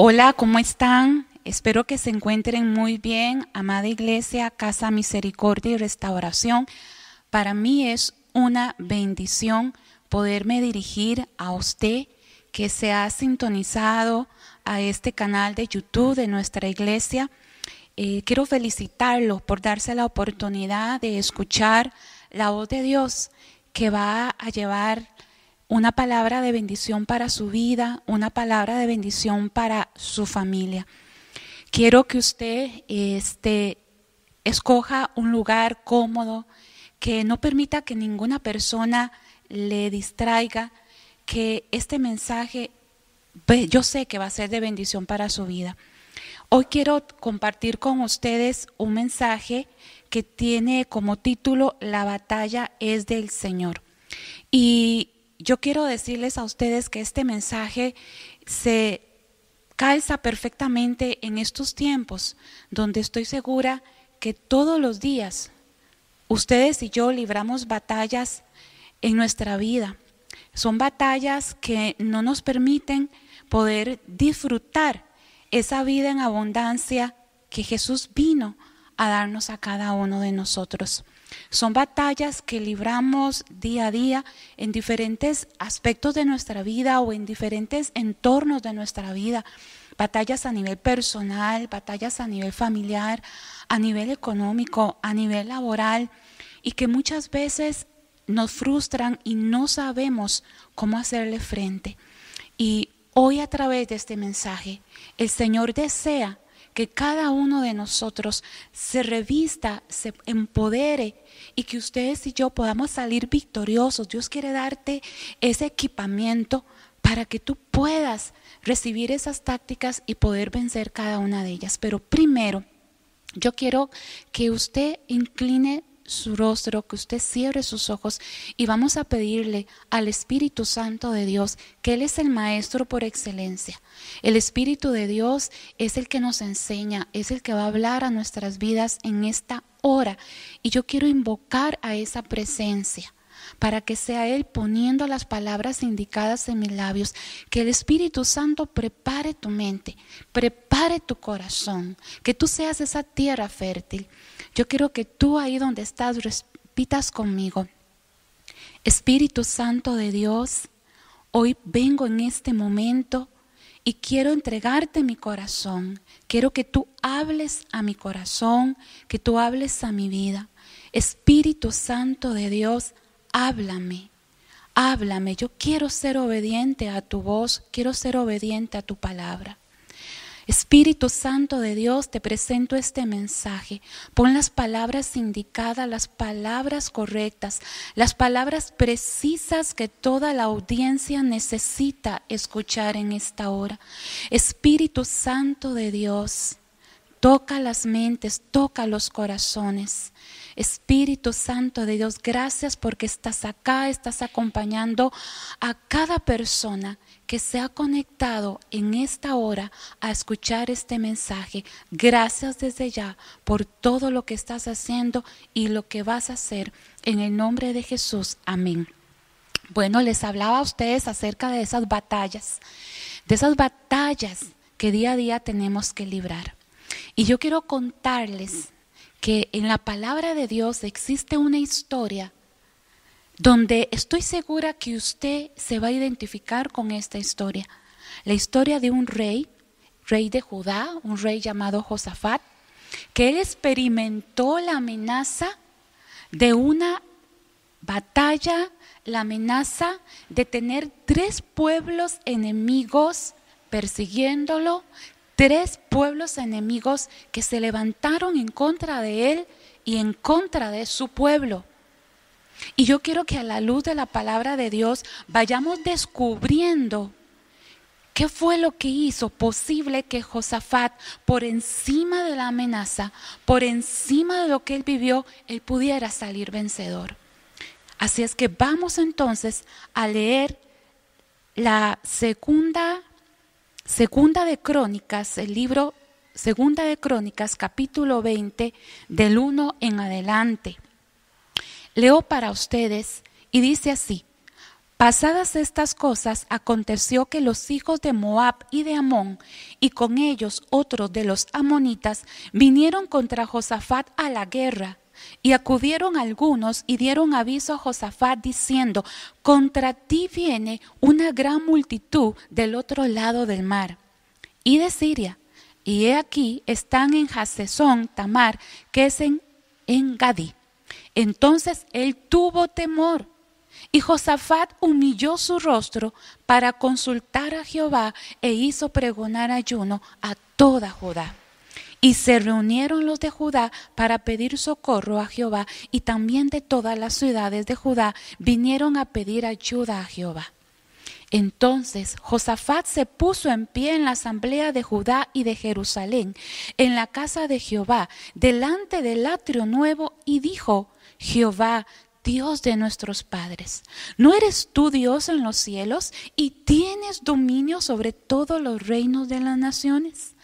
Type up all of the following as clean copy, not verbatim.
Hola, ¿cómo están? Espero que se encuentren muy bien, amada iglesia, Casa Misericordia y Restauración. Para mí es una bendición poderme dirigir a usted que se ha sintonizado a este canal de YouTube de nuestra iglesia. Quiero felicitarlo por darse la oportunidad de escuchar la voz de Dios que va a llevar una palabra de bendición para su vida, una palabra de bendición para su familia. Quiero que usted escoja un lugar cómodo, que no permita que ninguna persona le distraiga, que este mensaje, yo sé que va a ser de bendición para su vida. Hoy quiero compartir con ustedes un mensaje que tiene como título La batalla es del Señor. Y yo quiero decirles a ustedes que este mensaje se calza perfectamente en estos tiempos donde estoy segura que todos los días ustedes y yo libramos batallas en nuestra vida. Son batallas que no nos permiten poder disfrutar esa vida en abundancia que Jesús vino a darnos a cada uno de nosotros. Son batallas que libramos día a día en diferentes aspectos de nuestra vida o en diferentes entornos de nuestra vida. Batallas a nivel personal, batallas a nivel familiar, a nivel económico, a nivel laboral, y que muchas veces nos frustran y no sabemos cómo hacerle frente. Y hoy, a través de este mensaje, el Señor desea que cada uno de nosotros se revista, se empodere y que ustedes y yo podamos salir victoriosos. Dios quiere darte ese equipamiento para que tú puedas recibir esas tácticas y poder vencer cada una de ellas. Pero primero, yo quiero que usted incline su rostro, que usted cierre sus ojos y vamos a pedirle al Espíritu Santo de Dios, que Él es el Maestro por excelencia. El Espíritu de Dios es el que nos enseña, es el que va a hablar a nuestras vidas en esta hora. Y yo quiero invocar a esa presencia para que sea Él poniendo las palabras indicadas en mis labios, que el Espíritu Santo prepare tu mente, prepare tu corazón, que tú seas esa tierra fértil. Yo quiero que tú ahí donde estás repitas conmigo: Espíritu Santo de Dios, hoy vengo en este momento y quiero entregarte mi corazón. Quiero que tú hables a mi corazón, que tú hables a mi vida. Espíritu Santo de Dios, háblame, háblame. Yo quiero ser obediente a tu voz, quiero ser obediente a tu palabra. Espíritu Santo de Dios, te presento este mensaje. Pon las palabras indicadas, las palabras correctas, las palabras precisas que toda la audiencia necesita escuchar en esta hora. Espíritu Santo de Dios, toca las mentes, toca los corazones. Espíritu Santo de Dios, gracias porque estás acá, estás acompañando a cada persona que se ha conectado en esta hora a escuchar este mensaje. Gracias desde ya por todo lo que estás haciendo y lo que vas a hacer en el nombre de Jesús. Amén. Bueno, les hablaba a ustedes acerca de esas batallas que día a día tenemos que librar. Y yo quiero contarles que en la palabra de Dios existe una historia donde estoy segura que usted se va a identificar con esta historia. La historia de un rey de Judá, un rey llamado Josafat, que él experimentó la amenaza de una batalla, la amenaza de tener 3 pueblos enemigos persiguiéndolo, 3 pueblos enemigos que se levantaron en contra de él y en contra de su pueblo. Y yo quiero que a la luz de la palabra de Dios vayamos descubriendo qué fue lo que hizo posible que Josafat, por encima de la amenaza, por encima de lo que él vivió, él pudiera salir vencedor. Así es que vamos entonces a leer la segunda de Crónicas, el libro Segunda de Crónicas, capítulo 20, del 1 en adelante. Leo para ustedes y dice así: Pasadas estas cosas, aconteció que los hijos de Moab y de Amón, y con ellos otros de los amonitas, vinieron contra Josafat a la guerra. Y acudieron algunos y dieron aviso a Josafat diciendo: contra ti viene una gran multitud del otro lado del mar y de Siria, y he aquí están en Hasezón Tamar, que es en Gadí. Entonces él tuvo temor, y Josafat humilló su rostro para consultar a Jehová, e hizo pregonar ayuno a toda Judá. Y se reunieron los de Judá para pedir socorro a Jehová, y también de todas las ciudades de Judá vinieron a pedir ayuda a Jehová. Entonces Josafat se puso en pie en la asamblea de Judá y de Jerusalén, en la casa de Jehová, delante del atrio nuevo, y dijo: Jehová, Dios de nuestros padres, ¿no eres tú Dios en los cielos y tienes dominio sobre todos los reinos de las naciones?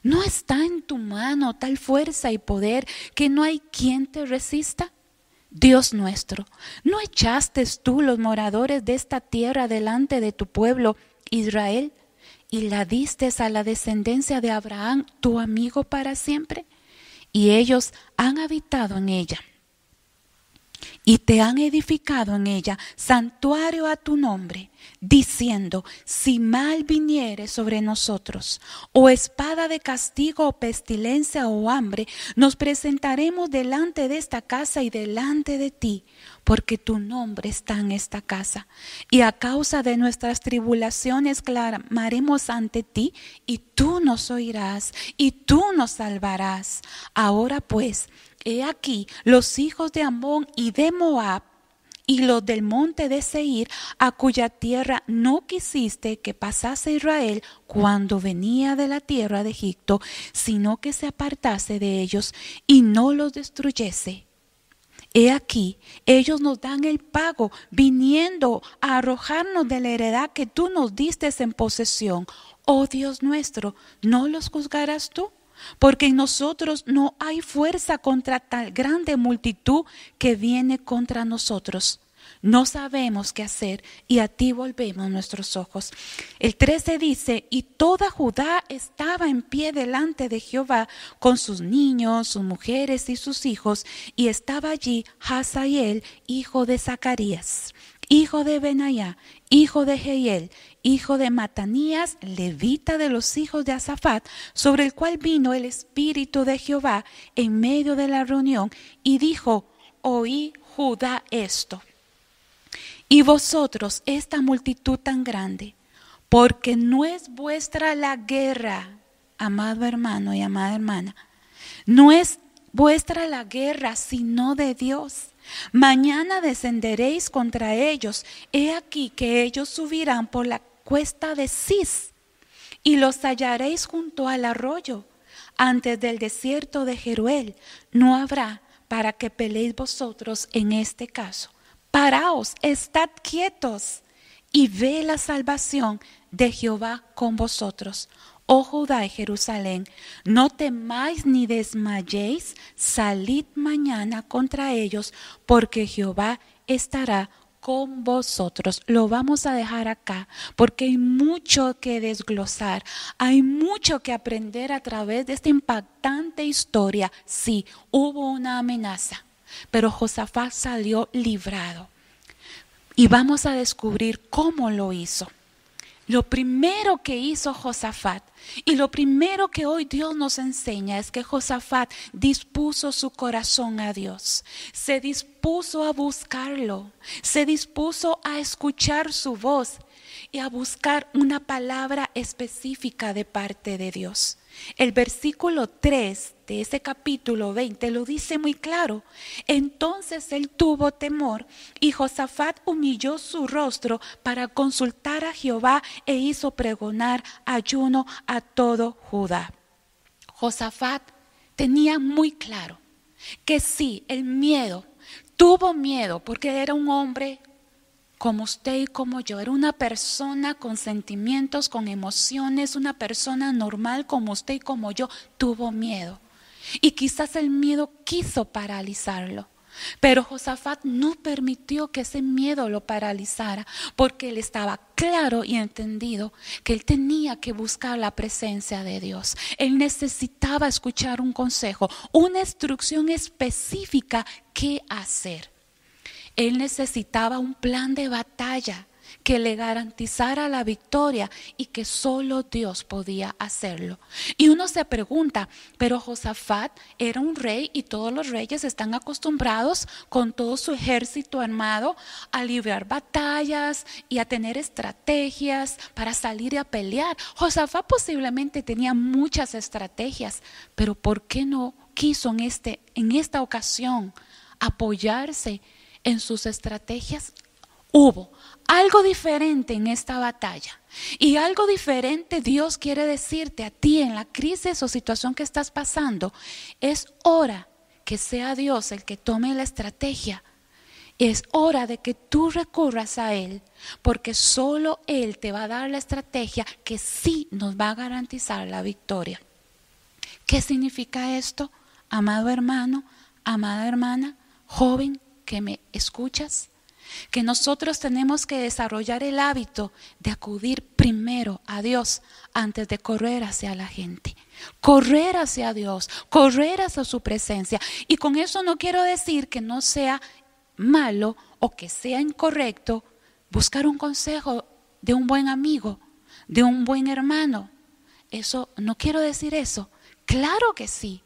¿No está en tu mano tal fuerza y poder que no hay quien te resista? Dios nuestro, ¿no echaste tú los moradores de esta tierra delante de tu pueblo Israel y la diste a la descendencia de Abraham, tu amigo, para siempre? Y ellos han habitado en ella y te han edificado en ella santuario a tu nombre, diciendo: si mal viniere sobre nosotros, o espada de castigo, o pestilencia, o hambre, nos presentaremos delante de esta casa y delante de ti, porque tu nombre está en esta casa. Y a causa de nuestras tribulaciones clamaremos ante ti, y tú nos oirás, y tú nos salvarás. Ahora pues, he aquí los hijos de Amón y de Moab, y los del monte de Seir, a cuya tierra no quisiste que pasase Israel cuando venía de la tierra de Egipto, sino que se apartase de ellos y no los destruyese. He aquí, ellos nos dan el pago, viniendo a arrojarnos de la heredad que tú nos diste en posesión. Oh Dios nuestro, ¿no los juzgarás tú? Porque en nosotros no hay fuerza contra tal grande multitud que viene contra nosotros. No sabemos qué hacer, y a ti volvemos nuestros ojos. El 13 dice: y toda Judá estaba en pie delante de Jehová, con sus niños, sus mujeres y sus hijos, y estaba allí Hazael, hijo de Zacarías, hijo de Benayá, hijo de Jehiel, hijo de Matanías, levita de los hijos de Asafat, sobre el cual vino el Espíritu de Jehová en medio de la reunión, y dijo: oí Judá esto, y vosotros esta multitud tan grande, porque no es vuestra la guerra, amado hermano y amada hermana, no es vuestra la guerra, sino de Dios. Mañana descenderéis contra ellos. He aquí que ellos subirán por la cuesta de Cis, y los hallaréis junto al arroyo, antes del desierto de Jeruel. No habrá para que peleéis vosotros en este caso. Paraos, estad quietos, y ve la salvación de Jehová con vosotros. Oh Judá y Jerusalén, no temáis ni desmayéis, salid mañana contra ellos, porque Jehová estará con vosotros. Lo vamos a dejar acá, porque hay mucho que desglosar, hay mucho que aprender a través de esta impactante historia. Sí, hubo una amenaza, pero Josafat salió librado. Y vamos a descubrir cómo lo hizo. Lo primero que hizo Josafat, y lo primero que hoy Dios nos enseña, es que Josafat dispuso su corazón a Dios. Se dispuso a buscarlo, se dispuso a escuchar su voz y a buscar una palabra específica de parte de Dios. El versículo 3 de ese capítulo 20 lo dice muy claro. Entonces él tuvo temor, y Josafat humilló su rostro para consultar a Jehová, e hizo pregonar ayuno a todo Judá. Josafat tenía muy claro que sí, el miedo, tuvo miedo porque era un hombre como usted y como yo, era una persona con sentimientos, con emociones, una persona normal como usted y como yo. Tuvo miedo, y quizás el miedo quiso paralizarlo, Pero Josafat no permitió que ese miedo lo paralizara, porque él estaba claro y entendido que él tenía que buscar la presencia de Dios. Él necesitaba escuchar un consejo, una instrucción específica qué hacer. Él necesitaba un plan de batalla que le garantizara la victoria y que solo Dios podía hacerlo. Y uno se pregunta, pero Josafat era un rey y todos los reyes están acostumbrados con todo su ejército armado a librar batallas y a tener estrategias para salir y a pelear. Josafat posiblemente tenía muchas estrategias, pero ¿por qué no quiso en esta ocasión apoyarse en sus estrategias? Hubo algo diferente en esta batalla, y algo diferente Dios quiere decirte a ti en la crisis o situación que estás pasando. Es hora que sea Dios el que tome la estrategia. Es hora de que tú recurras a Él, porque solo Él te va a dar la estrategia que sí nos va a garantizar la victoria. ¿Qué significa esto, amado hermano, amada hermana, joven que me escuchas? Que nosotros tenemos que desarrollar el hábito de acudir primero a Dios antes de correr hacia la gente. Correr hacia Dios, correr hacia su presencia. Y con eso no quiero decir que no sea malo o que sea incorrecto buscar un consejo de un buen amigo, de un buen hermano. Eso no quiero decir eso. Claro que sí,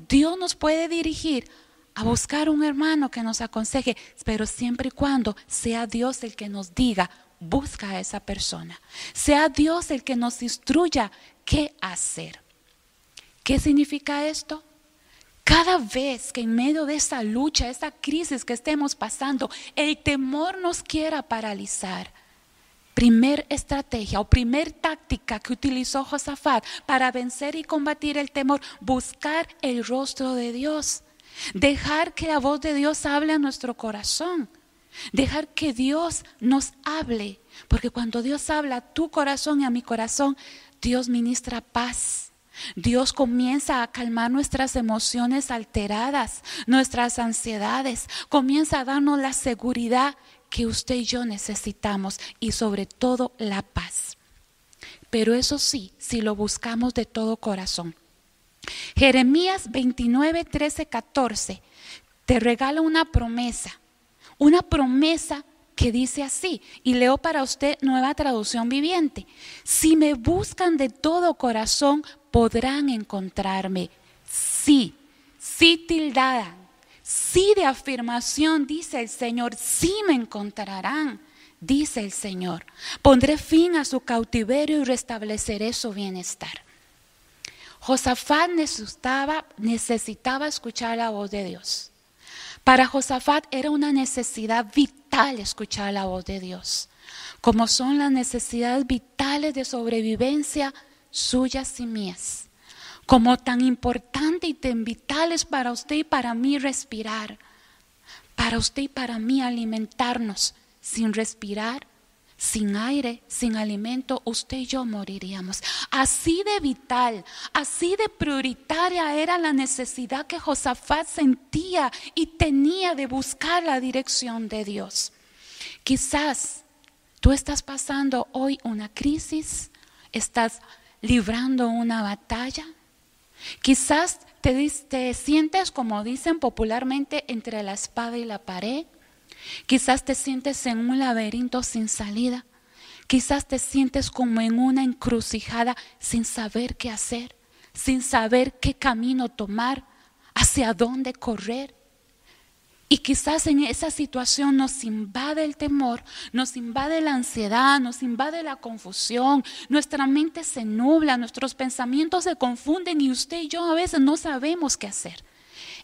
Dios nos puede dirigir a buscar un hermano que nos aconseje, pero siempre y cuando sea Dios el que nos diga, busca a esa persona. Sea Dios el que nos instruya qué hacer. ¿Qué significa esto? Cada vez que en medio de esa lucha, esa crisis que estemos pasando, el temor nos quiera paralizar, primer estrategia o primer táctica que utilizó Josafat para vencer y combatir el temor, buscar el rostro de Dios. Dejar que la voz de Dios hable a nuestro corazón. Dejar que Dios nos hable. Porque cuando Dios habla a tu corazón y a mi corazón, Dios ministra paz. Dios comienza a calmar nuestras emociones alteradas, nuestras ansiedades. Comienza a darnos la seguridad que usted y yo necesitamos y sobre todo la paz. Pero eso sí, si lo buscamos de todo corazón. Jeremías 29, 13, 14 te regala una promesa que dice así, y leo para usted Nueva Traducción Viviente: si me buscan de todo corazón podrán encontrarme. Sí tildada, sí de afirmación, dice el Señor, sí me encontrarán, dice el Señor. Pondré fin a su cautiverio y restableceré su bienestar. Josafat necesitaba escuchar la voz de Dios. Para Josafat era una necesidad vital escuchar la voz de Dios, como son las necesidades vitales de sobrevivencia suyas y mías, como tan importante y tan vitales para usted y para mí respirar, para usted y para mí alimentarnos. Sin respirar, sin aire, sin alimento, usted y yo moriríamos. Así de vital, así de prioritaria era la necesidad que Josafat sentía y tenía de buscar la dirección de Dios. Quizás tú estás pasando hoy una crisis, estás librando una batalla. Quizás te sientes, como dicen popularmente, entre la espada y la pared. Quizás te sientes en un laberinto sin salida. Quizás te sientes como en una encrucijada sin saber qué hacer, sin saber qué camino tomar, hacia dónde correr. Y quizás en esa situación nos invade el temor, nos invade la ansiedad, nos invade la confusión, nuestra mente se nubla, nuestros pensamientos se confunden y usted y yo a veces no sabemos qué hacer.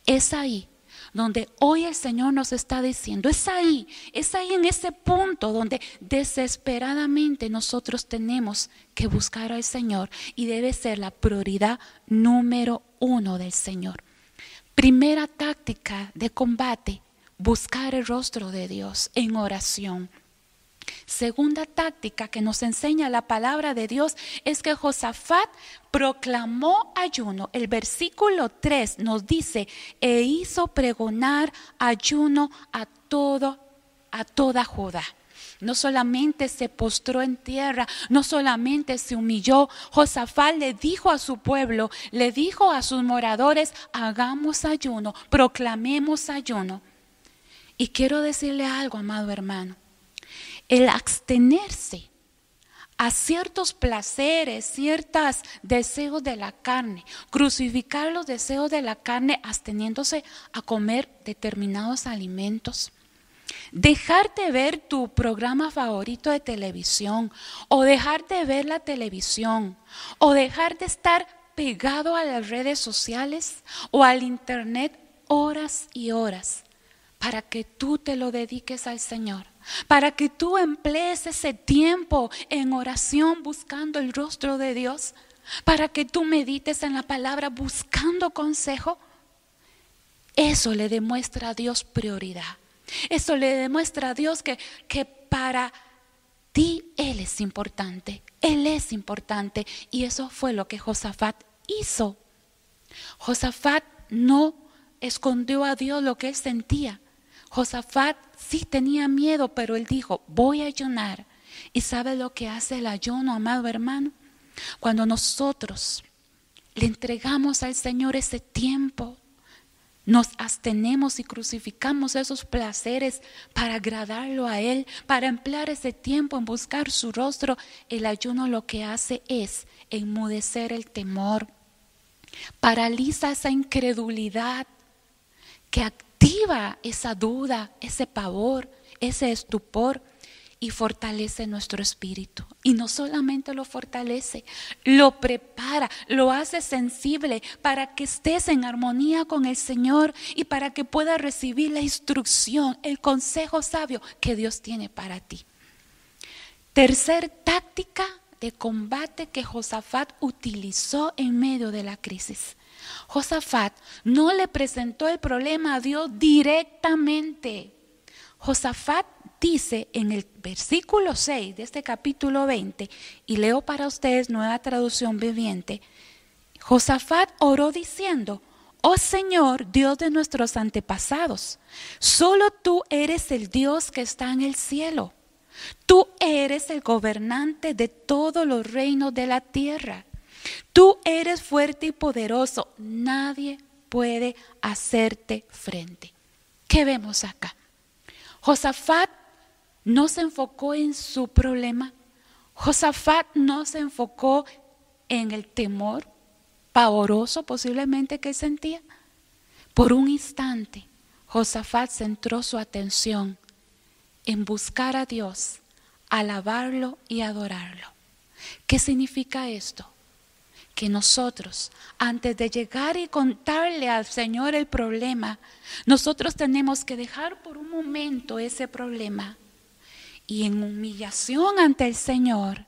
Es ahí donde hoy el Señor nos está diciendo, es ahí en ese punto donde desesperadamente nosotros tenemos que buscar al Señor y debe ser la prioridad número 1 del Señor. Primera táctica de combate, buscar el rostro de Dios en oración. Segunda táctica que nos enseña la palabra de Dios es que Josafat proclamó ayuno. El versículo 3 nos dice, e hizo pregonar ayuno a toda Judá. No solamente se postró en tierra, no solamente se humilló. Josafat le dijo a su pueblo, le dijo a sus moradores, hagamos ayuno, proclamemos ayuno. Y quiero decirle algo, amado hermano. El abstenerse a ciertos placeres, ciertos deseos de la carne, crucificar los deseos de la carne absteniéndose a comer determinados alimentos, dejar de ver tu programa favorito de televisión o dejar de ver la televisión o dejar de estar pegado a las redes sociales o al internet horas y horas para que tú te lo dediques al Señor. Para que tú emplees ese tiempo en oración buscando el rostro de Dios, para que tú medites en la palabra buscando consejo. Eso le demuestra a Dios prioridad. Eso le demuestra a Dios que para ti Él es importante. Él es importante. Y eso fue lo que Josafat hizo. Josafat no escondió a Dios lo que él sentía. Josafat sí tenía miedo, pero él dijo, voy a ayunar. ¿Y sabe lo que hace el ayuno, amado hermano? Cuando nosotros le entregamos al Señor ese tiempo, nos abstenemos y crucificamos esos placeres para agradarlo a Él, para emplear ese tiempo en buscar su rostro. El ayuno lo que hace es enmudecer el temor, paraliza esa incredulidad que activa esa duda, ese pavor, ese estupor y fortalece nuestro espíritu. Y no solamente lo fortalece, lo prepara, lo hace sensible para que estés en armonía con el Señor y para que puedas recibir la instrucción, el consejo sabio que Dios tiene para ti. Tercer táctica de combate que Josafat utilizó en medio de la crisis. Josafat no le presentó el problema a Dios directamente. Josafat dice en el versículo 6 de este capítulo 20, y leo para ustedes Nueva Traducción Viviente, Josafat oró diciendo, oh Señor, Dios de nuestros antepasados, solo tú eres el Dios que está en el cielo. Tú eres el gobernante de todos los reinos de la tierra. Tú eres fuerte y poderoso. Nadie puede hacerte frente. ¿Qué vemos acá? Josafat no se enfocó en su problema. Josafat no se enfocó en el temor pavoroso posiblemente que sentía. Por un instante, Josafat centró su atención en buscar a Dios, alabarlo y adorarlo. ¿Qué significa esto? Que nosotros, antes de llegar y contarle al Señor el problema, nosotros tenemos que dejar por un momento ese problema y en humillación ante el Señor,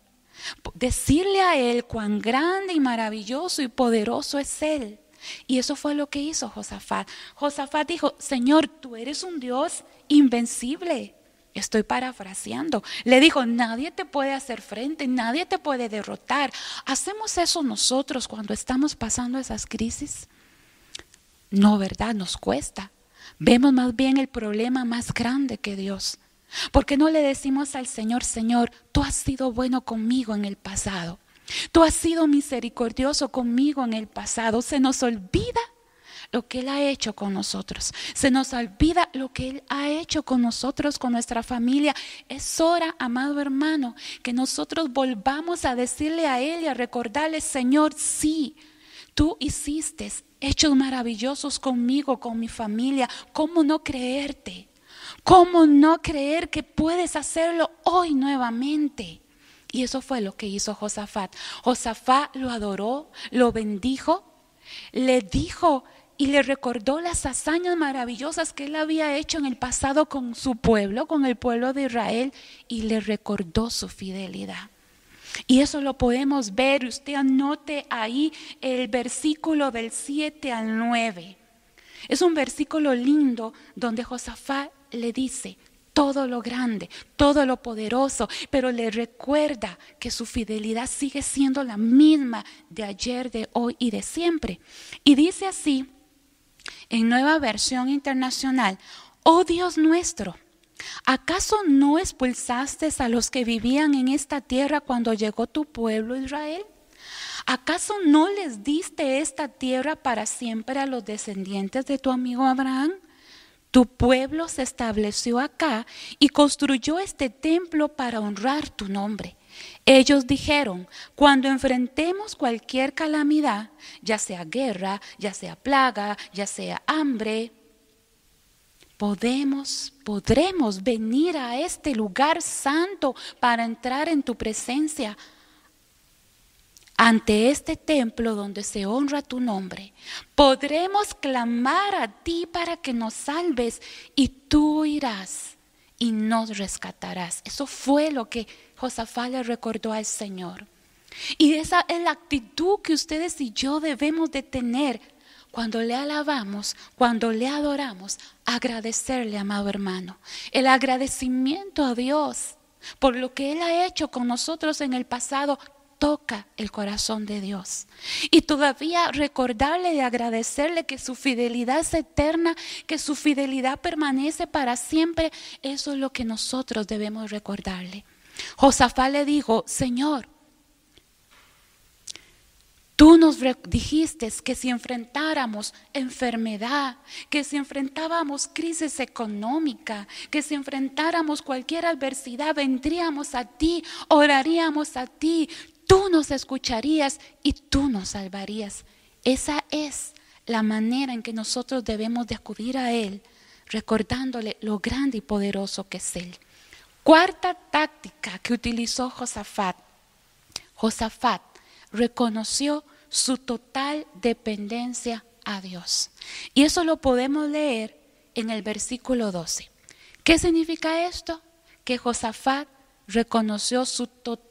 decirle a Él cuán grande y maravilloso y poderoso es Él. Y eso fue lo que hizo Josafat. Josafat dijo, Señor, tú eres un Dios invencible. Estoy parafraseando. Le dijo, nadie te puede hacer frente, nadie te puede derrotar. ¿Hacemos eso nosotros cuando estamos pasando esas crisis? No, ¿verdad? Nos cuesta. Vemos más bien el problema más grande que Dios. ¿Por qué no le decimos al Señor, Señor, tú has sido bueno conmigo en el pasado? Tú has sido misericordioso conmigo en el pasado. Se nos olvida lo que Él ha hecho con nosotros. Se nos olvida lo que Él ha hecho con nosotros, con nuestra familia. Es hora, amado hermano, que nosotros volvamos a decirle a Él y a recordarle, Señor, sí, tú hiciste hechos maravillosos conmigo, con mi familia. ¿Cómo no creerte? ¿Cómo no creer que puedes hacerlo hoy nuevamente? Y eso fue lo que hizo Josafat. Josafat lo adoró, lo bendijo, le dijo y le recordó las hazañas maravillosas que él había hecho en el pasado con su pueblo, con el pueblo de Israel, y le recordó su fidelidad. Y eso lo podemos ver, usted anote ahí el versículo del 7 al 9. Es un versículo lindo donde Josafat le dice, todo lo grande, todo lo poderoso, pero le recuerda que su fidelidad sigue siendo la misma de ayer, de hoy y de siempre. Y dice así, en Nueva Versión Internacional: oh Dios nuestro, ¿acaso no expulsaste a los que vivían en esta tierra cuando llegó tu pueblo Israel? ¿Acaso no les diste esta tierra para siempre a los descendientes de tu amigo Abraham? Tu pueblo se estableció acá y construyó este templo para honrar tu nombre. Ellos dijeron: cuando enfrentemos cualquier calamidad, ya sea guerra, ya sea plaga, ya sea hambre, podremos venir a este lugar santo para entrar en tu presencia. Ante este templo donde se honra tu nombre, podremos clamar a ti para que nos salves, y tú irás y nos rescatarás. Eso fue lo que Josafat le recordó al Señor. Y esa es la actitud que ustedes y yo debemos de tener cuando le alabamos, cuando le adoramos. Agradecerle, amado hermano. El agradecimiento a Dios por lo que Él ha hecho con nosotros en el pasado toca el corazón de Dios. Y todavía recordarle y agradecerle que su fidelidad es eterna, que su fidelidad permanece para siempre. Eso es lo que nosotros debemos recordarle. Josafat le dijo: Señor, tú nos dijiste que si enfrentáramos enfermedad, que si enfrentábamos crisis económica, que si enfrentáramos cualquier adversidad, vendríamos a ti, oraríamos a ti, tú nos escucharías y tú nos salvarías. Esa es la manera en que nosotros debemos de acudir a Él, recordándole lo grande y poderoso que es Él. Cuarta táctica que utilizó Josafat. Josafat reconoció su total dependencia a Dios. Y eso lo podemos leer en el versículo 12. ¿Qué significa esto? Que Josafat reconoció su total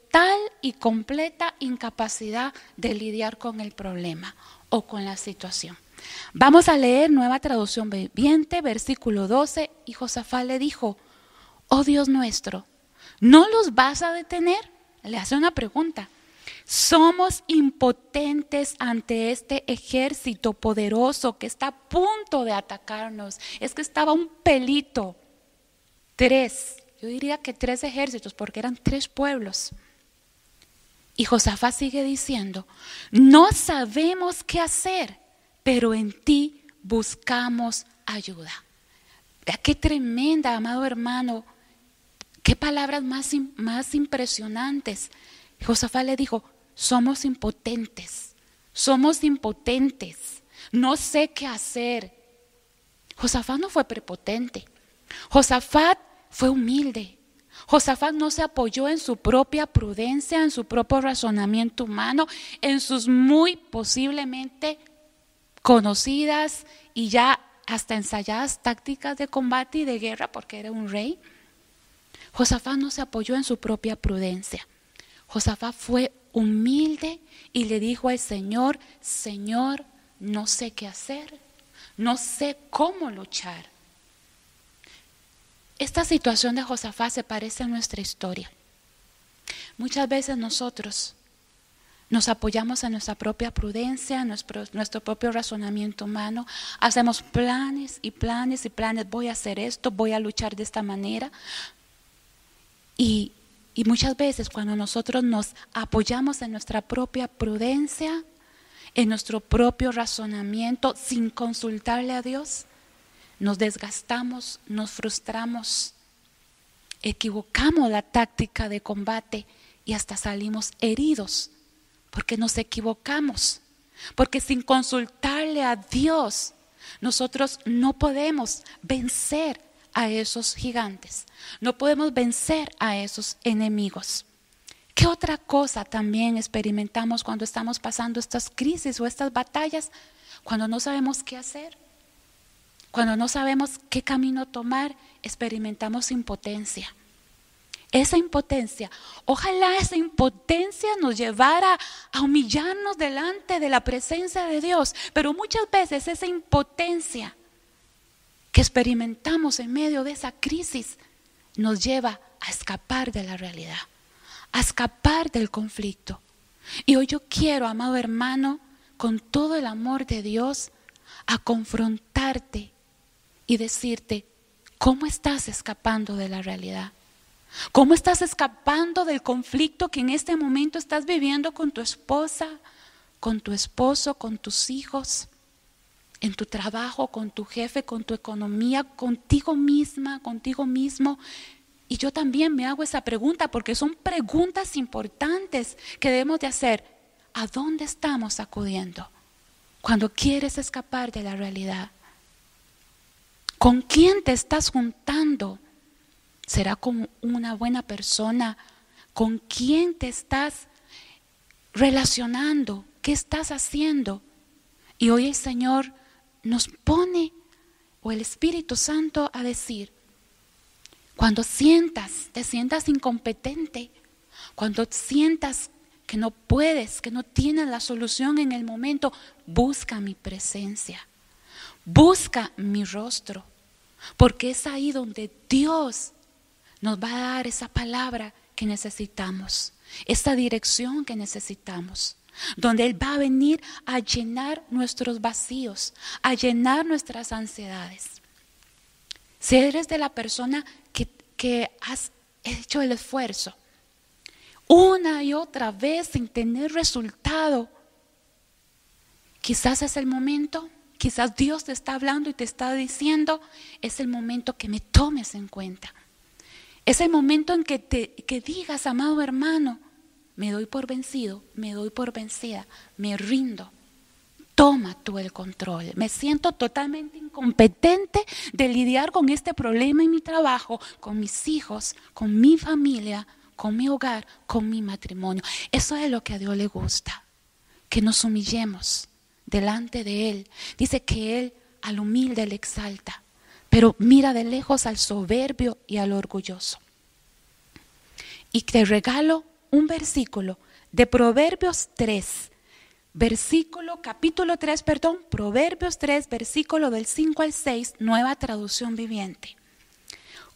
y completa incapacidad de lidiar con el problema o con la situación. Vamos a leer Nueva Traducción Viviente, versículo 12. Y Josafat le dijo: oh Dios nuestro, ¿no los vas a detener? Le hace una pregunta. Somos impotentes ante este ejército poderoso que está a punto de atacarnos. Es que estaba un pelito. Yo diría que 3 ejércitos, porque eran 3 pueblos. Y Josafat sigue diciendo: no sabemos qué hacer, pero en ti buscamos ayuda. Vea qué tremenda, amado hermano, qué palabras más impresionantes. Josafat le dijo: somos impotentes, no sé qué hacer. Josafat no fue prepotente, Josafat fue humilde. Josafat no se apoyó en su propia prudencia, en su propio razonamiento humano, en sus muy posiblemente conocidas y ya hasta ensayadas tácticas de combate y de guerra, porque era un rey. Josafat no se apoyó en su propia prudencia. Josafat fue humilde y le dijo al Señor: Señor, no sé qué hacer, no sé cómo luchar. Esta situación de Josafat se parece a nuestra historia. Muchas veces nosotros nos apoyamos en nuestra propia prudencia, nuestro propio razonamiento humano. Hacemos planes y planes y planes. Voy a hacer esto, voy a luchar de esta manera. Y muchas veces cuando nosotros nos apoyamos en nuestra propia prudencia, en nuestro propio razonamiento, sin consultarle a Dios, nos desgastamos, nos frustramos, equivocamos la táctica de combate y hasta salimos heridos porque nos equivocamos, porque sin consultarle a Dios nosotros no podemos vencer a esos gigantes, no podemos vencer a esos enemigos. ¿Qué otra cosa también experimentamos cuando estamos pasando estas crisis o estas batallas? Cuando no sabemos qué hacer. Cuando no sabemos qué camino tomar, experimentamos impotencia. Esa impotencia, ojalá esa impotencia nos llevara a humillarnos delante de la presencia de Dios, pero muchas veces esa impotencia que experimentamos en medio de esa crisis nos lleva a escapar de la realidad, a escapar del conflicto. Y hoy yo quiero, amado hermano, con todo el amor de Dios, a confrontarte y decirte, ¿cómo estás escapando de la realidad? ¿Cómo estás escapando del conflicto que en este momento estás viviendo con tu esposa, con tu esposo, con tus hijos, en tu trabajo, con tu jefe, con tu economía, contigo misma, contigo mismo? Y yo también me hago esa pregunta porque son preguntas importantes que debemos de hacer. ¿A dónde estamos acudiendo cuando quieres escapar de la realidad? ¿Con quién te estás juntando? ¿Será con una buena persona? ¿Con quién te estás relacionando? ¿Qué estás haciendo? Y hoy el Señor nos pone, o el Espíritu Santo, a decir, cuando te sientas incompetente, cuando sientas que no puedes, que no tienes la solución en el momento, busca mi presencia, busca mi rostro, porque es ahí donde Dios nos va a dar esa palabra que necesitamos, esa dirección que necesitamos, donde Él va a venir a llenar nuestros vacíos, a llenar nuestras ansiedades. Si eres de la persona que has hecho el esfuerzo una y otra vez sin tener resultado, quizás es el momento, quizás Dios te está hablando y te está diciendo, es el momento que me tomes en cuenta. Es el momento en que digas, amado hermano, me doy por vencido, me doy por vencida, me rindo. Toma tú el control. Me siento totalmente incompetente de lidiar con este problema en mi trabajo, con mis hijos, con mi familia, con mi hogar, con mi matrimonio. Eso es lo que a Dios le gusta, que nos humillemos delante de Él. Dice que Él al humilde le exalta, pero mira de lejos al soberbio y al orgulloso. Y te regalo un versículo de Proverbios 3. Proverbios 3, versículo del 5 al 6, nueva traducción viviente.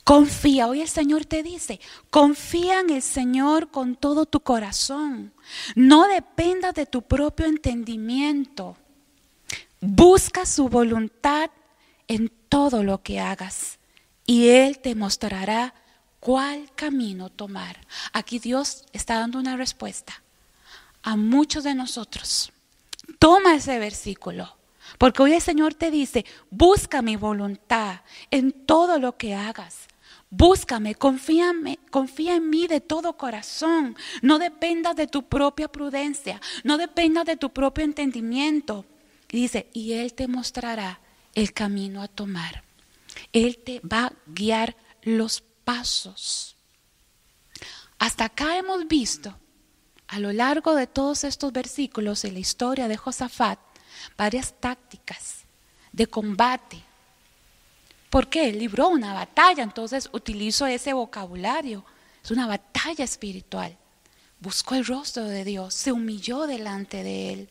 Confía, hoy el Señor te dice, confía en el Señor con todo tu corazón. No dependas de tu propio entendimiento. Busca su voluntad en todo lo que hagas y Él te mostrará cuál camino tomar. Aquí Dios está dando una respuesta a muchos de nosotros. Toma ese versículo, porque hoy el Señor te dice, busca mi voluntad en todo lo que hagas. Búscame, confía en mí de todo corazón. No dependas de tu propia prudencia, no dependas de tu propio entendimiento. Y dice, y Él te mostrará el camino a tomar. Él te va a guiar los pasos. Hasta acá hemos visto, a lo largo de todos estos versículos en la historia de Josafat, varias tácticas de combate. Porque él libró una batalla, entonces utilizo ese vocabulario. Es una batalla espiritual. Buscó el rostro de Dios, se humilló delante de Él,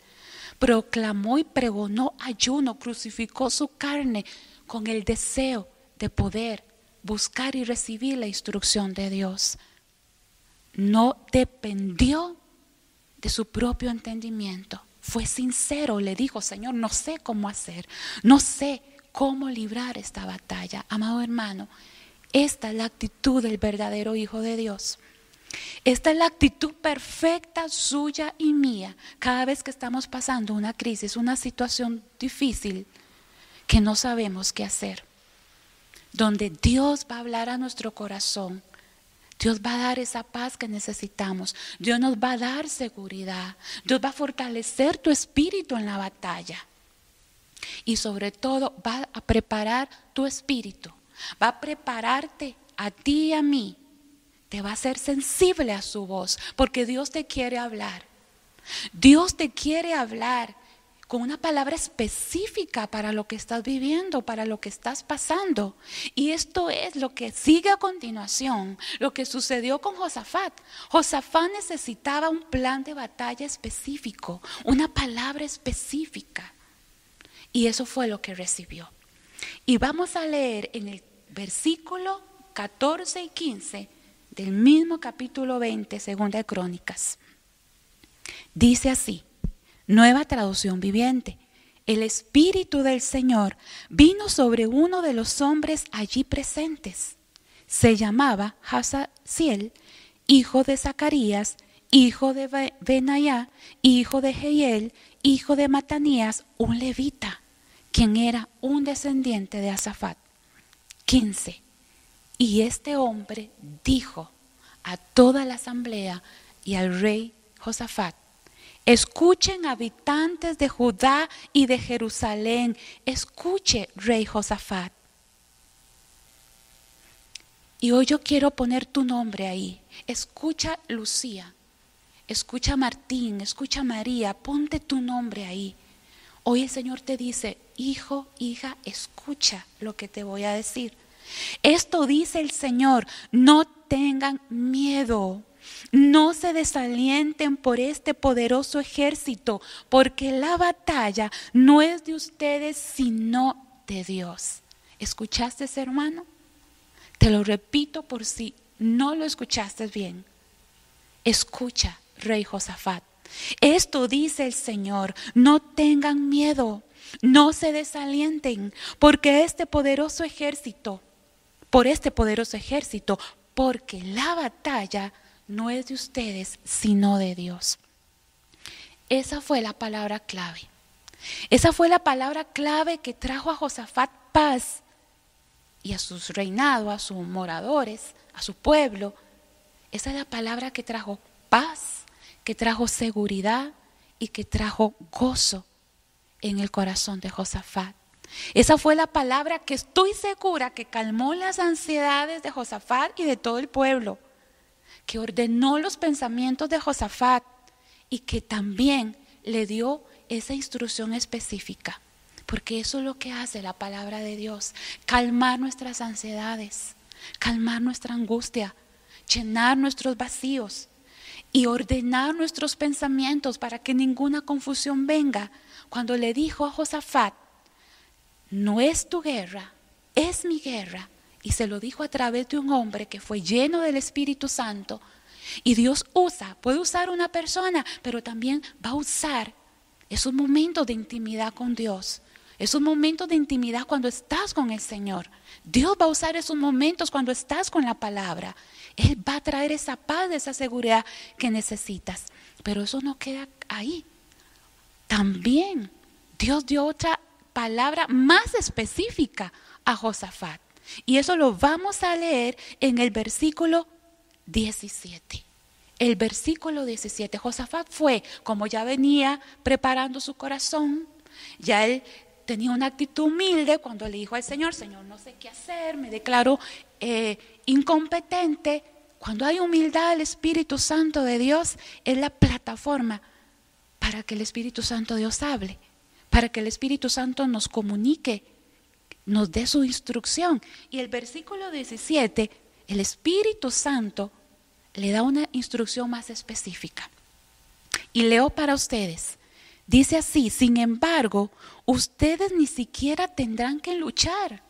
proclamó y pregonó ayuno, crucificó su carne con el deseo de poder buscar y recibir la instrucción de Dios. No dependió de su propio entendimiento. Fue sincero, le dijo, Señor, no sé cómo hacer, no sé cómo librar esta batalla. Amado hermano, esta es la actitud del verdadero Hijo de Dios. Esta es la actitud perfecta suya y mía cada vez que estamos pasando una crisis, una situación difícil que no sabemos qué hacer. Donde Dios va a hablar a nuestro corazón. Dios va a dar esa paz que necesitamos. Dios nos va a dar seguridad. Dios va a fortalecer tu espíritu en la batalla. Y sobre todo va a preparar tu espíritu. Va a prepararte a ti y a mí. Te va a hacer sensible a su voz. Porque Dios te quiere hablar. Dios te quiere hablar con una palabra específica para lo que estás viviendo, para lo que estás pasando. Y esto es lo que sigue a continuación, lo que sucedió con Josafat. Josafat necesitaba un plan de batalla específico, una palabra específica. Y eso fue lo que recibió. Y vamos a leer en el versículo 14 y 15 del mismo capítulo 20, segunda de Crónicas. Dice así, Nueva Traducción Viviente: el Espíritu del Señor vino sobre uno de los hombres allí presentes. Se llamaba Jazaziel, hijo de Zacarías, hijo de Benayá, hijo de Jehiel, hijo de Matanías, un levita, quien era un descendiente de Asafat. 15. Y este hombre dijo a toda la asamblea y al rey Josafat: escuchen, habitantes de Judá y de Jerusalén, escuche, rey Josafat. Y hoy yo quiero poner tu nombre ahí. Escucha, Lucía, escucha, Martín, escucha, María, ponte tu nombre ahí. Hoy el Señor te dice: hijo, hija, escucha lo que te voy a decir. Esto dice el Señor: no tengan miedo, no se desalienten por este poderoso ejército, porque la batalla no es de ustedes sino de Dios. ¿Escuchaste, hermano? Te lo repito por si no lo escuchaste bien. Escucha, rey Josafat. Esto dice el Señor: no tengan miedo, no se desalienten, porque porque la batalla no es de ustedes, sino de Dios. Esa fue la palabra clave. Esa fue la palabra clave que trajo a Josafat paz y a sus reinados, a sus moradores, a su pueblo. Esa es la palabra que trajo paz, que trajo seguridad y que trajo gozo en el corazón de Josafat. Esa fue la palabra que estoy segura que calmó las ansiedades de Josafat y de todo el pueblo, que ordenó los pensamientos de Josafat y que también le dio esa instrucción específica. Porque eso es lo que hace la palabra de Dios: calmar nuestras ansiedades, calmar nuestra angustia, llenar nuestros vacíos y ordenar nuestros pensamientos para que ninguna confusión venga. Cuando le dijo a Josafat: no es tu guerra, es mi guerra, y se lo dijo a través de un hombre que fue lleno del Espíritu Santo. Y Dios puede usar una persona, pero también va a usar esos momentos de intimidad con Dios. Esos momentos de intimidad cuando estás con el Señor. Dios va a usar esos momentos cuando estás con la palabra. Él va a traer esa paz, esa seguridad que necesitas. Pero eso no queda ahí. También Dios dio otra palabra más específica a Josafat. Y eso lo vamos a leer en el versículo 17. El versículo 17. Josafat fue, como ya venía preparando su corazón, ya él tenía una actitud humilde cuando le dijo al Señor: Señor, no sé qué hacer, me declaro incompetente. Cuando hay humildad, el Espíritu Santo de Dios es la plataforma para que el Espíritu Santo de Dios hable, para que el Espíritu Santo nos comunique, nos dé su instrucción. Y el versículo 17, el Espíritu Santo le da una instrucción más específica. Y leo para ustedes. Dice así: sin embargo, ustedes ni siquiera tendrán que luchar.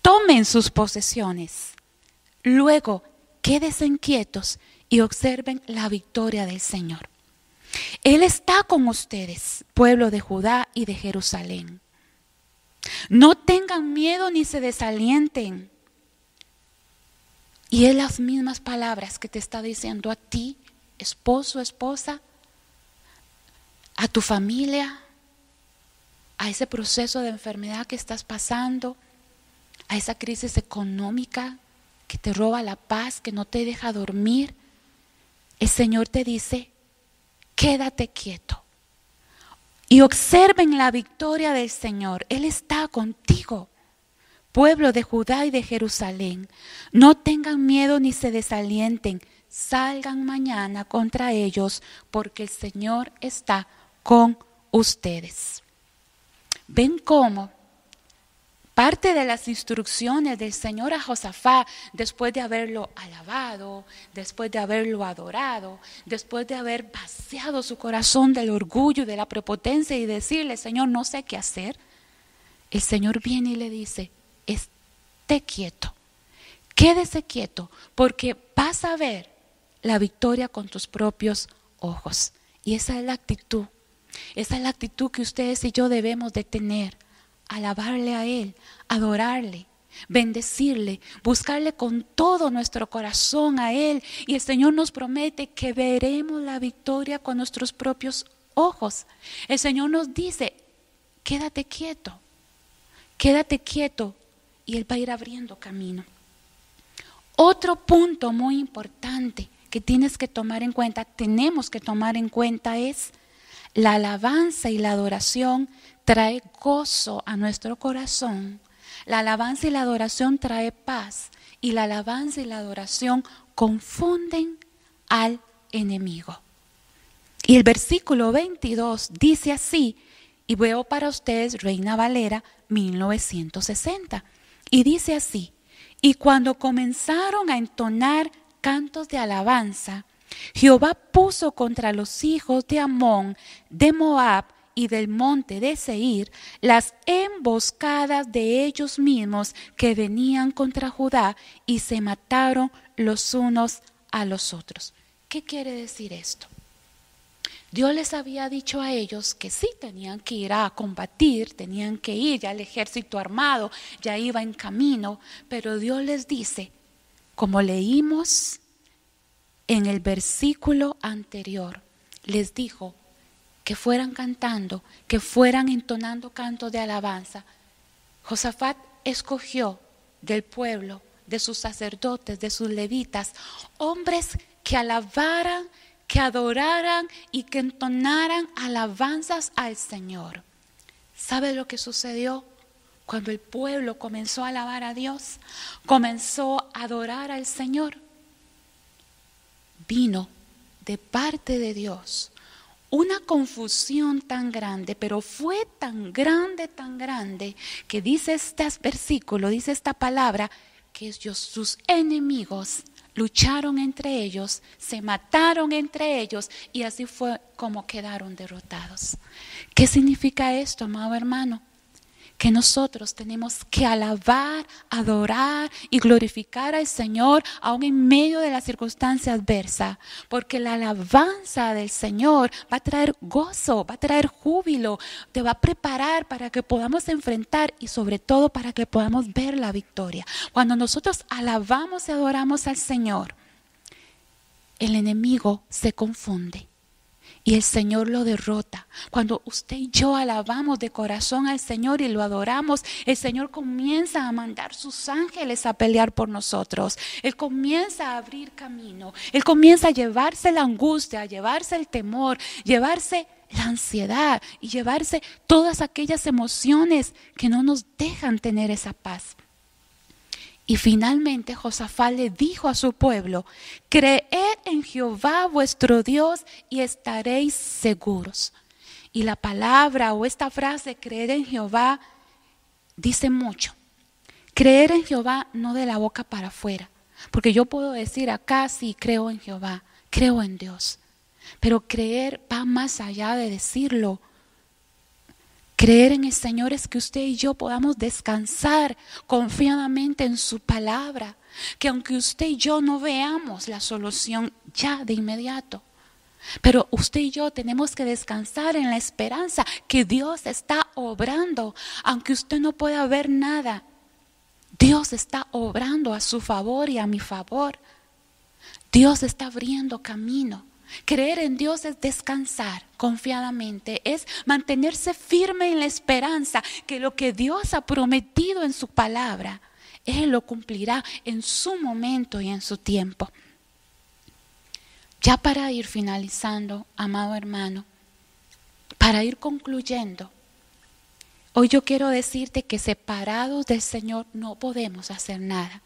Tomen sus posesiones. Luego, quédense quietos y observen la victoria del Señor. Él está con ustedes, pueblo de Judá y de Jerusalén. No tengan miedo ni se desalienten. Y es las mismas palabras que te está diciendo a ti, esposo, esposa, a tu familia, a ese proceso de enfermedad que estás pasando, a esa crisis económica que te roba la paz, que no te deja dormir. El Señor te dice: quédate quieto y observen la victoria del Señor. Él está contigo, pueblo de Judá y de Jerusalén. No tengan miedo ni se desalienten. Salgan mañana contra ellos, porque el Señor está con ustedes. ¿Ven cómo parte de las instrucciones del Señor a Josafat, después de haberlo alabado, después de haberlo adorado, después de haber vaciado su corazón del orgullo y de la prepotencia y decirle: Señor, no sé qué hacer? El Señor viene y le dice: esté quieto, Quédese quieto, porque vas a ver la victoria con tus propios ojos. Y esa es la actitud. Esa es la actitud que ustedes y yo debemos de tener. Alabarle a Él, adorarle, bendecirle, buscarle con todo nuestro corazón a Él. Y el Señor nos promete que veremos la victoria con nuestros propios ojos. El Señor nos dice, quédate quieto y Él va a ir abriendo camino. Otro punto muy importante que tienes que tomar en cuenta, tenemos que tomar en cuenta es la alabanza y la adoración trae gozo a nuestro corazón. La alabanza y la adoración trae paz y la alabanza y la adoración confunden al enemigo. Y el versículo 22 dice así, y veo para ustedes Reina Valera 1960, y dice así: y cuando comenzaron a entonar cantos de alabanza, Jehová puso contra los hijos de Amón, de Moab y del monte de Seir las emboscadas de ellos mismos que venían contra Judá, y se mataron los unos a los otros. ¿Qué quiere decir esto? Dios les había dicho a ellos que sí tenían que ir a combatir, tenían que ir, ya el ejército armado ya iba en camino, pero Dios les dice, como leímos en el versículo anterior, les dijo que fueran cantando, que fueran entonando cantos de alabanza. Josafat escogió del pueblo, de sus sacerdotes, de sus levitas, hombres que alabaran, que adoraran y que entonaran alabanzas al Señor. ¿Sabe lo que sucedió? Cuando el pueblo comenzó a alabar a Dios, comenzó a adorar al Señor, vino de parte de Dios una confusión tan grande, pero fue tan grande, que dice este versículo, dice esta palabra, que sus enemigos lucharon entre ellos, se mataron entre ellos, y así fue como quedaron derrotados. ¿Qué significa esto, amado hermano? Que nosotros tenemos que alabar, adorar y glorificar al Señor aún en medio de la circunstancia adversa, porque la alabanza del Señor va a traer gozo, va a traer júbilo, te va a preparar para que podamos enfrentar y sobre todo para que podamos ver la victoria. Cuando nosotros alabamos y adoramos al Señor, el enemigo se confunde y el Señor lo derrota. Cuando usted y yo alabamos de corazón al Señor y lo adoramos, el Señor comienza a mandar sus ángeles a pelear por nosotros. Él comienza a abrir camino. Él comienza a llevarse la angustia, a llevarse el temor, llevarse la ansiedad y llevarse todas aquellas emociones que no nos dejan tener esa paz. Y finalmente Josafat le dijo a su pueblo, creed en Jehová vuestro Dios y estaréis seguros. Y la palabra o esta frase, creer en Jehová, dice mucho. Creer en Jehová no de la boca para afuera, porque yo puedo decir acá sí creo en Jehová, creo en Dios. Pero creer va más allá de decirlo. Creer en el Señor es que usted y yo podamos descansar confiadamente en su palabra. Que aunque usted y yo no veamos la solución ya de inmediato, pero usted y yo tenemos que descansar en la esperanza que Dios está obrando. Aunque usted no pueda ver nada, Dios está obrando a su favor y a mi favor. Dios está abriendo camino. Creer en Dios es descansar confiadamente, es mantenerse firme en la esperanza que lo que Dios ha prometido en su palabra, Él lo cumplirá en su momento y en su tiempo. Ya para ir finalizando, amado hermano, para ir concluyendo, hoy yo quiero decirte que separados del Señor no podemos hacer nada.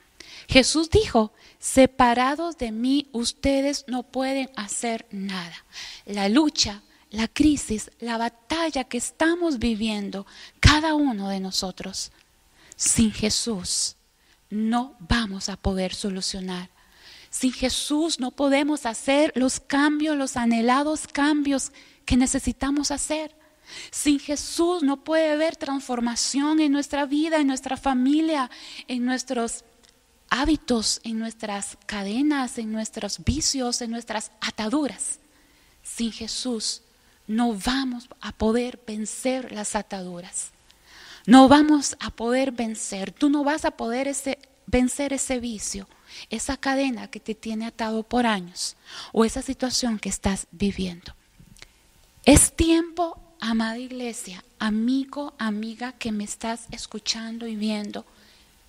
Jesús dijo, separados de mí ustedes no pueden hacer nada. La lucha, la crisis, la batalla que estamos viviendo, cada uno de nosotros, sin Jesús no vamos a poder solucionar. Sin Jesús no podemos hacer los cambios, los anhelados cambios que necesitamos hacer. Sin Jesús no puede haber transformación en nuestra vida, en nuestra familia, en nuestros hábitos, en nuestras cadenas, en nuestros vicios, en nuestras ataduras. Sin Jesús no vamos a poder vencer las ataduras. No vamos a poder vencer. Tú no vas a poder vencer ese vicio, esa cadena que te tiene atado por años o esa situación que estás viviendo. Es tiempo, amada iglesia, amigo, amiga que me estás escuchando y viendo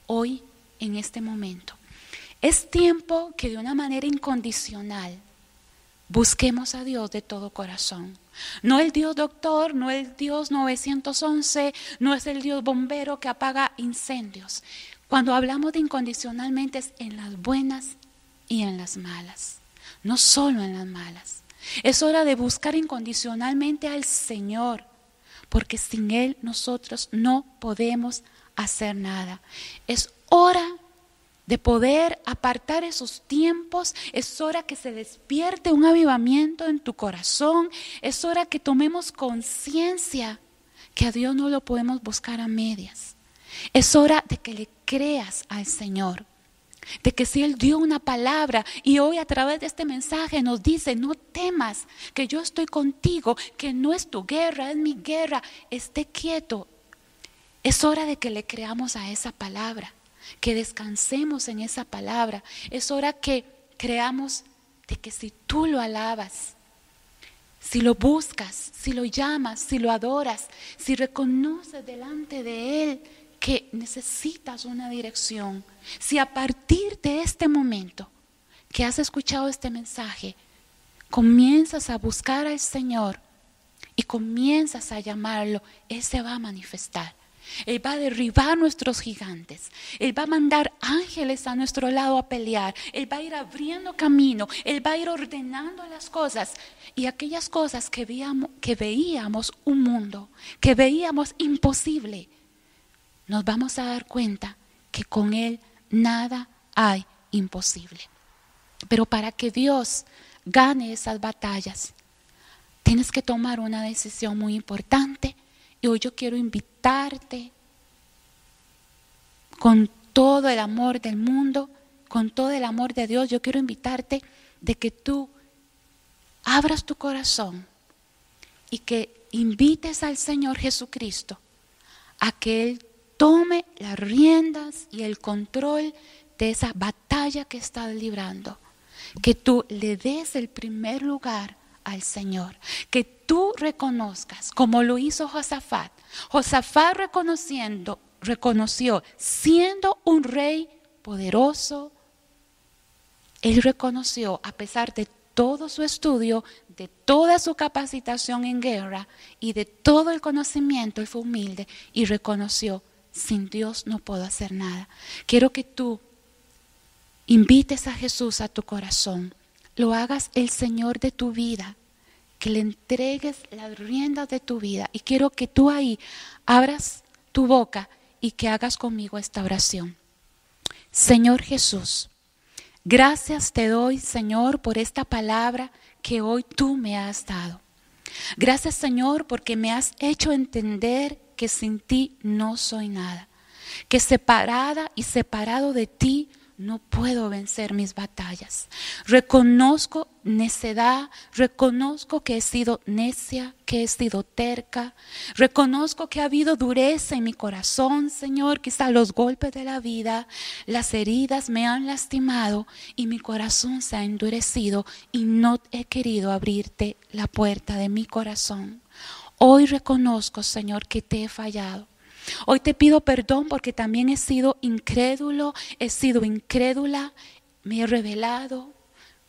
hoy en este momento. Es tiempo que de una manera incondicional busquemos a Dios de todo corazón. No el Dios doctor, no el Dios 911, no es el Dios bombero que apaga incendios. Cuando hablamos de incondicionalmente es en las buenas y en las malas, no solo en las malas. Es hora de buscar incondicionalmente al Señor, porque sin Él nosotros no podemos hacer nada. Es hora de poder apartar esos tiempos, es hora que se despierte un avivamiento en tu corazón, es hora que tomemos conciencia que a Dios no lo podemos buscar a medias. Es hora de que le creas al Señor, de que si Él dio una palabra y hoy a través de este mensaje nos dice, no temas, que yo estoy contigo, que no es tu guerra, es mi guerra, esté quieto. Es hora de que le creamos a esa palabra, que descansemos en esa palabra. Es hora que creamos de que si tú lo alabas, si lo buscas, si lo llamas, si lo adoras, si reconoces delante de Él que necesitas una dirección, si a partir de este momento que has escuchado este mensaje, comienzas a buscar al Señor y comienzas a llamarlo, Él se va a manifestar. Él va a derribar nuestros gigantes. Él va a mandar ángeles a nuestro lado a pelear. Él va a ir abriendo camino. Él va a ir ordenando las cosas. Y aquellas cosas que veíamos un mundo, que veíamos imposible, nos vamos a dar cuenta que con Él nada hay imposible. Pero para que Dios gane esas batallas, tienes que tomar una decisión muy importante. Y hoy yo quiero invitarte con todo el amor del mundo, con todo el amor de Dios, yo quiero invitarte de que tú abras tu corazón y que invites al Señor Jesucristo a que Él tome las riendas y el control de esa batalla que estás librando. Que tú le des el primer lugar al Señor, que tú reconozcas como lo hizo Josafat. Josafat reconoció siendo un rey poderoso, él reconoció a pesar de todo su estudio, de toda su capacitación en guerra y de todo el conocimiento, él fue humilde y reconoció, sin Dios no puedo hacer nada. Quiero que tú invites a Jesús a tu corazón, lo hagas el Señor de tu vida, que le entregues las riendas de tu vida. Y quiero que tú ahí abras tu boca y que hagas conmigo esta oración. Señor Jesús, gracias te doy, Señor, por esta palabra que hoy tú me has dado. Gracias, Señor, porque me has hecho entender que sin ti no soy nada, que separada y separado de ti no puedo vencer mis batallas. Reconozco necedad, reconozco que he sido necia, que he sido terca. Reconozco que ha habido dureza en mi corazón, Señor. Quizá los golpes de la vida, las heridas me han lastimado y mi corazón se ha endurecido y no he querido abrirte la puerta de mi corazón. Hoy reconozco, Señor, que te he fallado. Hoy te pido perdón porque también he sido incrédulo, he sido incrédula, me he rebelado,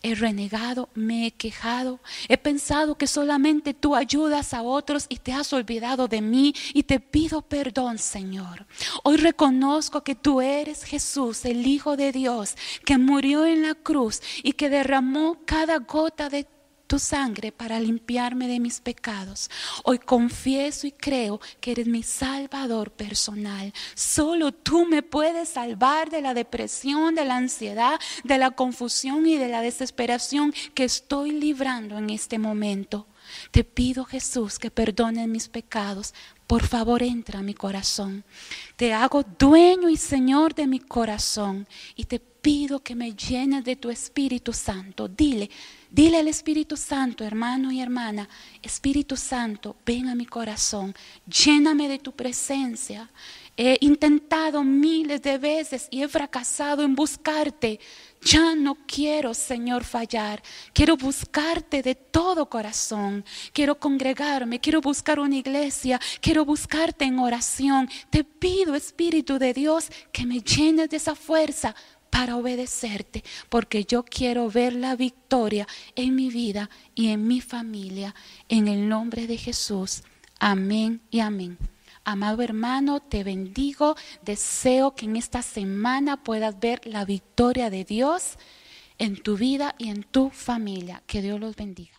he renegado, me he quejado, he pensado que solamente tú ayudas a otros y te has olvidado de mí y te pido perdón, Señor. Hoy reconozco que tú eres Jesús, el Hijo de Dios, que murió en la cruz y que derramó cada gota de tu sangre para limpiarme de mis pecados. Hoy confieso y creo que eres mi Salvador personal. Solo tú me puedes salvar de la depresión, de la ansiedad, de la confusión y de la desesperación que estoy librando en este momento. Te pido, Jesús, que perdones mis pecados. Por favor, entra a mi corazón. Te hago dueño y Señor de mi corazón y te pido que me llenes de tu Espíritu Santo. Dile al Espíritu Santo, hermano y hermana, Espíritu Santo, ven a mi corazón, lléname de tu presencia. He intentado miles de veces y he fracasado en buscarte. Ya no quiero, Señor, fallar. Quiero buscarte de todo corazón. Quiero congregarme, quiero buscar una iglesia, quiero buscarte en oración. Te pido, Espíritu de Dios, que me llenes de esa fuerza para obedecerte, porque yo quiero ver la victoria en mi vida y en mi familia. En el nombre de Jesús. Amén y amén. Amado hermano, te bendigo. Deseo que en esta semana puedas ver la victoria de Dios en tu vida y en tu familia. Que Dios los bendiga.